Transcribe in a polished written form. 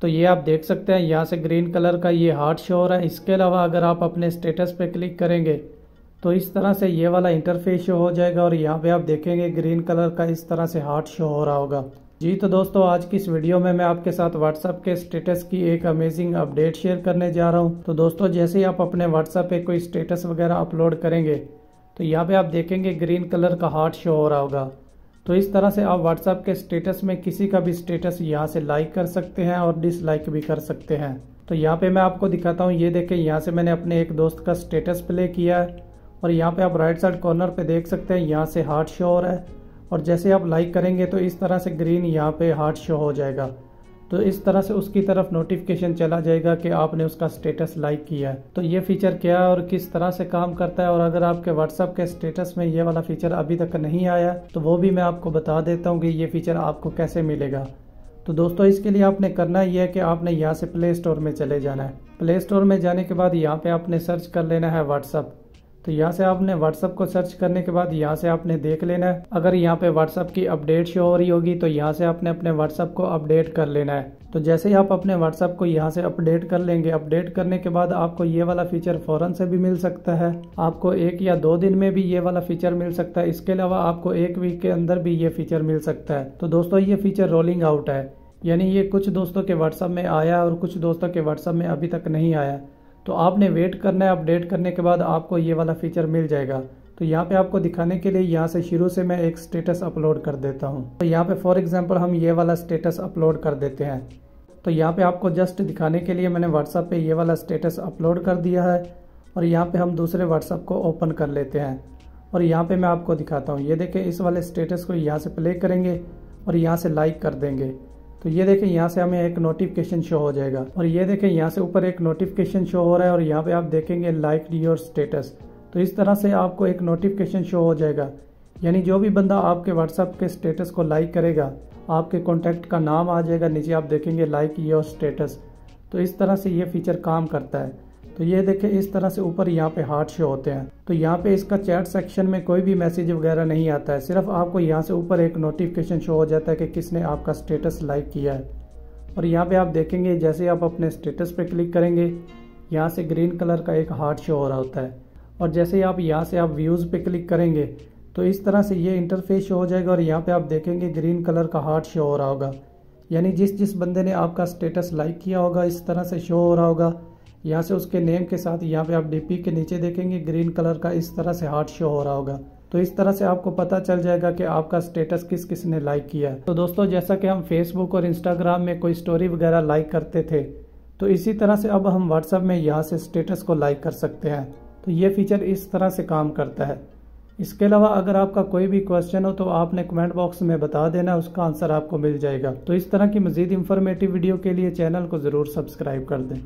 तो ये आप देख सकते हैं यहाँ से ग्रीन कलर का ये हार्ट शो हो रहा है। इसके अलावा अगर आप अपने स्टेटस पे क्लिक करेंगे तो इस तरह से ये वाला इंटरफेस शो हो जाएगा और यहाँ पे आप देखेंगे ग्रीन कलर का इस तरह से हार्ट शो हो रहा होगा। जी तो दोस्तों, आज की इस वीडियो में मैं आपके साथ व्हाट्सएप के स्टेटस की एक अमेजिंग अपडेट शेयर करने जा रहा हूँ। तो दोस्तों, जैसे ही आप अपने व्हाट्सएप पे कोई स्टेटस वगैरह अपलोड करेंगे तो यहाँ पे आप देखेंगे ग्रीन कलर का हार्ट शो हो रहा होगा। तो इस तरह से आप व्हाट्सएप के स्टेटस में किसी का भी स्टेटस यहाँ से लाइक कर सकते हैं और डिसलाइक भी कर सकते हैं। तो यहाँ पे मैं आपको दिखाता हूँ। ये देखें, यहाँ से मैंने अपने एक दोस्त का स्टेटस प्ले किया है और यहाँ पे आप राइट साइड कॉर्नर पे देख सकते हैं यहाँ से हार्ट शो हो रहा है और जैसे आप लाइक करेंगे तो इस तरह से ग्रीन यहाँ पे हार्ट शो हो जाएगा। तो इस तरह से उसकी तरफ नोटिफिकेशन चला जाएगा कि आपने उसका स्टेटस लाइक किया है। तो ये फीचर क्या है और किस तरह से काम करता है, और अगर आपके व्हाट्सएप के स्टेटस में ये वाला फीचर अभी तक नहीं आया तो वो भी मैं आपको बता देता हूँ कि ये फीचर आपको कैसे मिलेगा। तो दोस्तों, इसके लिए आपने करना ये है कि आपने यहाँ से प्ले स्टोर में चले जाना है। प्ले स्टोर में जाने के बाद यहाँ पे आपने सर्च कर लेना है व्हाट्सएप। तो यहाँ से आपने व्हाट्सएप को सर्च करने के बाद यहाँ से आपने देख लेना है, अगर यहाँ पे व्हाट्सएप की अपडेट शो हो रही होगी तो यहाँ से आपने अपने व्हाट्सएप को अपडेट कर लेना है। तो जैसे ही आप अपने व्हाट्सएप को यहाँ से अपडेट कर लेंगे, अपडेट करने के बाद आपको ये वाला फीचर फौरन से भी मिल सकता है, आपको 1 या 2 दिन में भी ये वाला फीचर मिल सकता है। इसके अलावा आपको 1 वीक के अंदर भी ये फीचर मिल सकता है। तो दोस्तों, ये फीचर रोलिंग आउट है, यानी ये कुछ दोस्तों के व्हाट्सएप में आया और कुछ दोस्तों के व्हाट्सएप में अभी तक नहीं आया। तो आपने वेट करना है, अपडेट करने के बाद आपको ये वाला फीचर मिल जाएगा। तो यहाँ पे आपको दिखाने के लिए यहाँ से शुरू से मैं एक स्टेटस अपलोड कर देता हूँ। तो यहाँ पे फॉर एग्जांपल हम ये वाला स्टेटस अपलोड कर देते हैं। तो यहाँ पे आपको जस्ट दिखाने के लिए मैंने व्हाट्सएप पे ये वाला स्टेटस अपलोड कर दिया है और यहाँ पे हम दूसरे व्हाट्सएप को ओपन कर लेते हैं और यहाँ पे मैं आपको दिखाता हूँ। ये देखें, इस वाले स्टेटस को यहाँ से प्ले करेंगे और यहाँ से लाइक कर देंगे तो ये देखें यहाँ से हमें एक नोटिफिकेशन शो हो जाएगा और ये देखें यहाँ से ऊपर एक नोटिफिकेशन शो हो रहा है और यहाँ पे आप देखेंगे लाइक योर स्टेटस। तो इस तरह से आपको एक नोटिफिकेशन शो हो जाएगा, यानी जो भी बंदा आपके व्हाट्सएप के स्टेटस को लाइक करेगा आपके कॉन्टैक्ट का नाम आ जाएगा, नीचे आप देखेंगे लाइक योर स्टेटस। तो इस तरह से ये फीचर काम करता है। तो ये देखें, इस तरह से ऊपर यहाँ पे हार्ट शो होते हैं। तो यहाँ पे इसका चैट सेक्शन में कोई भी मैसेज वगैरह नहीं आता है, सिर्फ आपको यहाँ से ऊपर एक नोटिफिकेशन शो हो जाता है कि किसने आपका स्टेटस लाइक किया है। और यहाँ पे आप देखेंगे जैसे आप अपने स्टेटस पे क्लिक करेंगे यहाँ से ग्रीन कलर का एक हार्ट शो हो रहा होता है और जैसे ही आप यहाँ से आप व्यूज़ पे क्लिक करेंगे तो इस तरह से ये इंटरफेस शो हो जाएगा और यहाँ पे आप देखेंगे ग्रीन कलर का हार्ट शो हो रहा होगा, यानी जिस बंदे ने आपका स्टेटस लाइक किया होगा इस तरह से शो हो रहा होगा। यहाँ से उसके नेम के साथ यहाँ पे आप डीपी के नीचे देखेंगे ग्रीन कलर का इस तरह से हार्ट शो हो रहा होगा। तो इस तरह से आपको पता चल जाएगा कि आपका स्टेटस किस किस ने लाइक किया है। तो दोस्तों, जैसा कि हम फेसबुक और इंस्टाग्राम में कोई स्टोरी वगैरह लाइक करते थे, तो इसी तरह से अब हम व्हाट्सएप में यहाँ से स्टेटस को लाइक कर सकते हैं। तो ये फीचर इस तरह से काम करता है। इसके अलावा अगर आपका कोई भी क्वेश्चन हो तो आपने कमेंट बॉक्स में बता देना, उसका आंसर आपको मिल जाएगा। तो इस तरह की मजीद इंफॉर्मेटिव वीडियो के लिए चैनल को ज़रूर सब्सक्राइब कर दें।